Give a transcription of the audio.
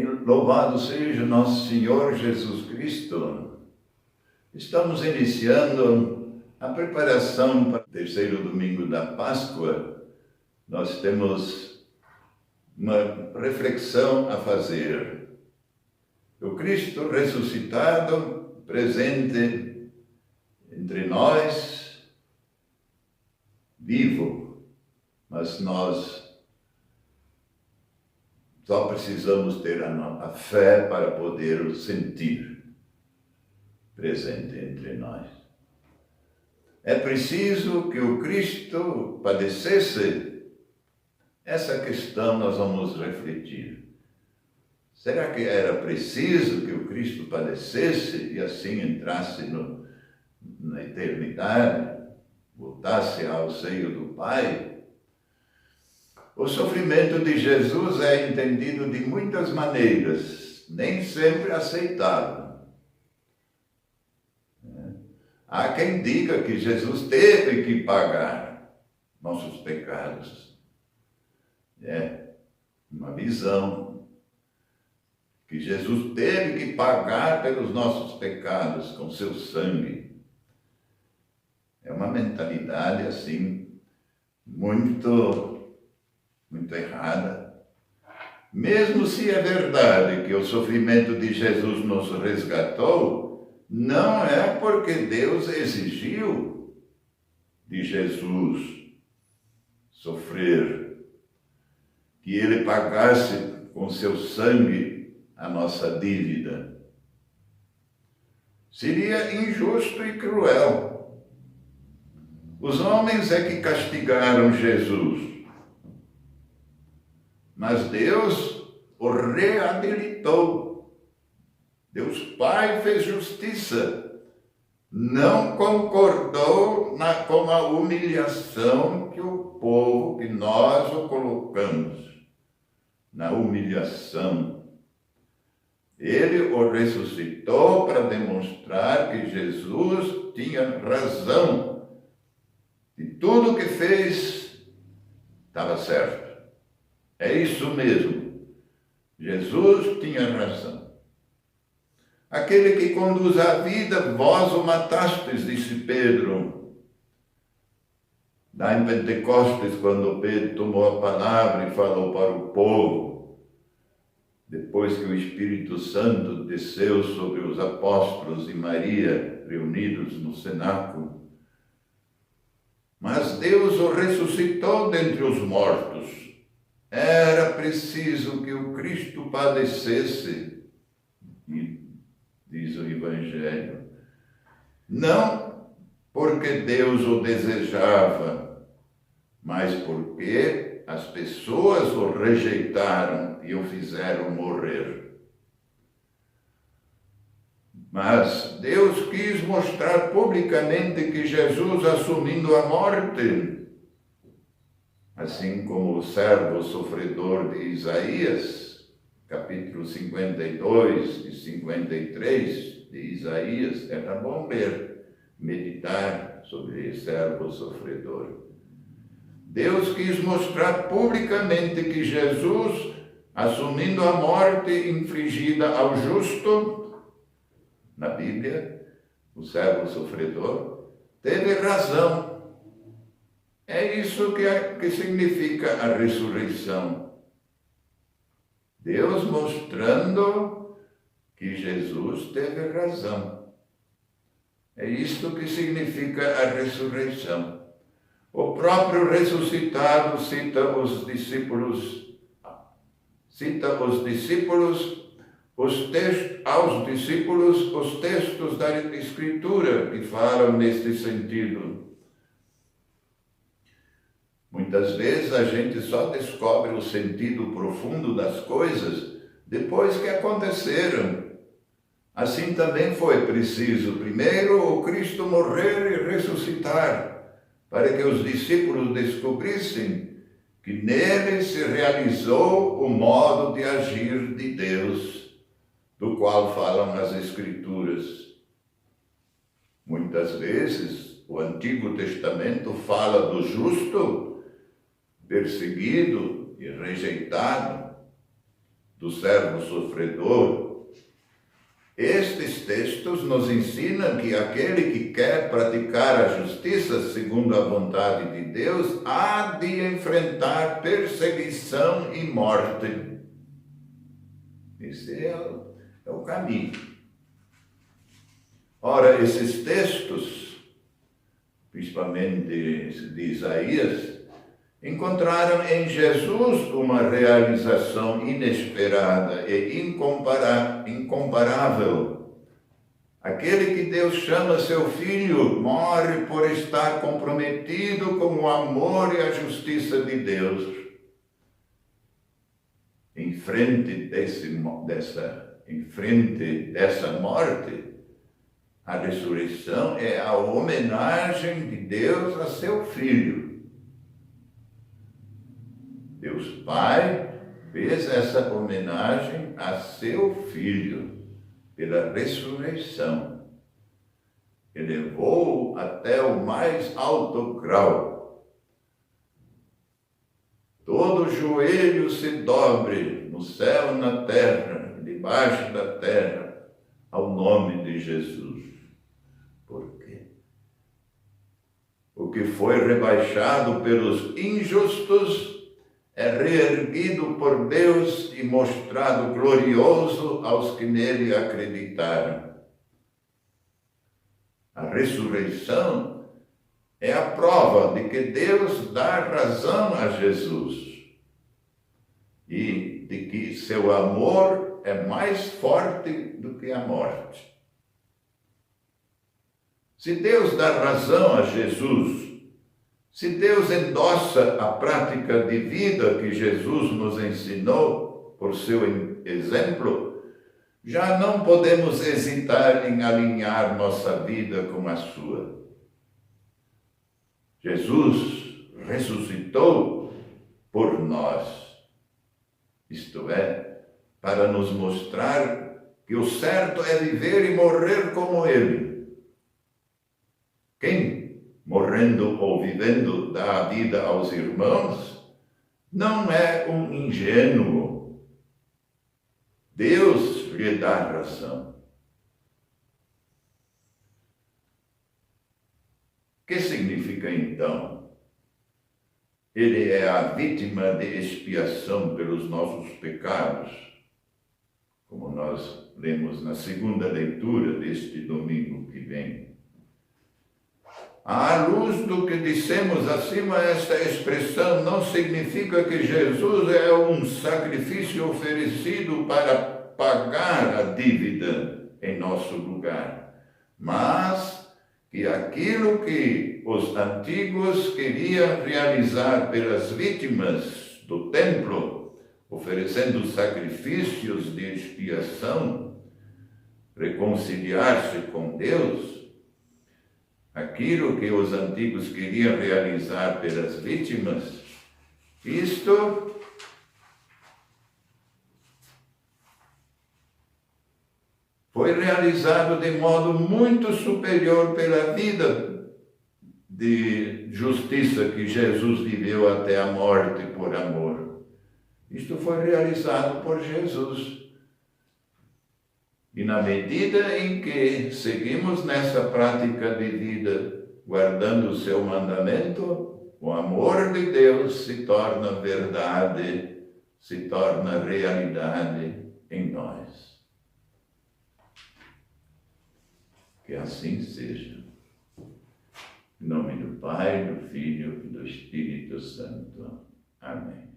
Louvado seja nosso Senhor Jesus Cristo. Estamos iniciando a preparação para o terceiro domingo da Páscoa. Nós temos uma reflexão a fazer. O Cristo ressuscitado, presente entre nós, vivo, mas nós só precisamos ter a fé para poder o sentir presente entre nós. É preciso que o Cristo padecesse? Essa questão nós vamos refletir. Será que era preciso que o Cristo padecesse e assim entrasse na eternidade, voltasse ao seio do Pai? O sofrimento de Jesus é entendido de muitas maneiras, nem sempre aceitável. Há quem diga que Jesus teve que pagar nossos pecados. É uma visão que Jesus teve que pagar pelos nossos pecados com seu sangue. É uma mentalidade assim muito errada. Mesmo se é verdade que o sofrimento de Jesus nos resgatou, não é porque Deus exigiu de Jesus sofrer, que ele pagasse com seu sangue a nossa dívida. Seria injusto e cruel. Os homens é que castigaram Jesus, mas Deus o reabilitou. Deus Pai fez justiça. Não concordou com a humilhação que o povo, que nós o colocamos na humilhação. Ele o ressuscitou para demonstrar que Jesus tinha razão. E tudo o que fez estava certo. É isso mesmo. Jesus tinha razão. Aquele que conduz a vida, vós o matastes, disse Pedro. Lá em Pentecostes, quando Pedro tomou a palavra e falou para o povo, depois que o Espírito Santo desceu sobre os apóstolos e Maria, reunidos no cenáculo. Mas Deus o ressuscitou dentre os mortos. Era preciso que o Cristo padecesse, diz o Evangelho. Não porque Deus o desejava, mas porque as pessoas o rejeitaram e o fizeram morrer. Mas Deus quis mostrar publicamente que Jesus, assumindo a morte, assim como o servo sofredor de Isaías, capítulo 52 e 53 de Isaías, era bom ler, meditar sobre esse servo sofredor. Deus quis mostrar publicamente que Jesus, assumindo a morte infligida ao justo, na Bíblia, o servo sofredor, teve razão. É isso que significa a ressurreição. Deus mostrando que Jesus teve razão. É isso que significa a ressurreição. O próprio ressuscitado cita os discípulos os textos da Escritura que falam neste sentido. Muitas vezes a gente só descobre o sentido profundo das coisas depois que aconteceram. Assim também foi preciso, primeiro, o Cristo morrer e ressuscitar, para que os discípulos descobrissem que nele se realizou o modo de agir de Deus, do qual falam as Escrituras. Muitas vezes o Antigo Testamento fala do justo perseguido e rejeitado, do servo sofredor, estes textos nos ensinam que aquele que quer praticar a justiça segundo a vontade de Deus há de enfrentar perseguição e morte. Esse é o caminho. Ora, esses textos, principalmente de Isaías, encontraram em Jesus uma realização inesperada e incomparável. Aquele que Deus chama seu filho morre por estar comprometido com o amor e a justiça de Deus. Em frente dessa morte, a ressurreição é a homenagem de Deus a seu filho. Deus Pai fez essa homenagem a seu filho pela ressurreição. Elevou-o até o mais alto grau. Todo joelho se dobre no céu, na terra, debaixo da terra, ao nome de Jesus. Por quê? O que foi rebaixado pelos injustos é reerguido por Deus e mostrado glorioso aos que nele acreditaram. A ressurreição é a prova de que Deus dá razão a Jesus e de que seu amor é mais forte do que a morte. Se Deus dá razão a Jesus, se Deus endossa a prática de vida que Jesus nos ensinou por seu exemplo, já não podemos hesitar em alinhar nossa vida com a sua. Jesus ressuscitou por nós, isto é, para nos mostrar que o certo é viver e morrer como Ele. Quem morrendo ou vivendo dá a vida aos irmãos, não é um ingênuo. Deus lhe dá razão. O que significa então? Ele é a vítima de expiação pelos nossos pecados, como nós lemos na segunda leitura deste domingo que vem. À luz do que dissemos acima, esta expressão não significa que Jesus é um sacrifício oferecido para pagar a dívida em nosso lugar, mas que aquilo que os antigos queriam realizar pelas vítimas do templo, oferecendo sacrifícios de expiação, reconciliar-se com Deus, aquilo que os antigos queriam realizar pelas vítimas, isto foi realizado de modo muito superior pela vida de justiça que Jesus viveu até a morte por amor. Isto foi realizado por Jesus. E na medida em que seguimos nessa prática de vida, guardando o seu mandamento, o amor de Deus se torna verdade, se torna realidade em nós. Que assim seja. Em nome do Pai, do Filho e do Espírito Santo. Amém.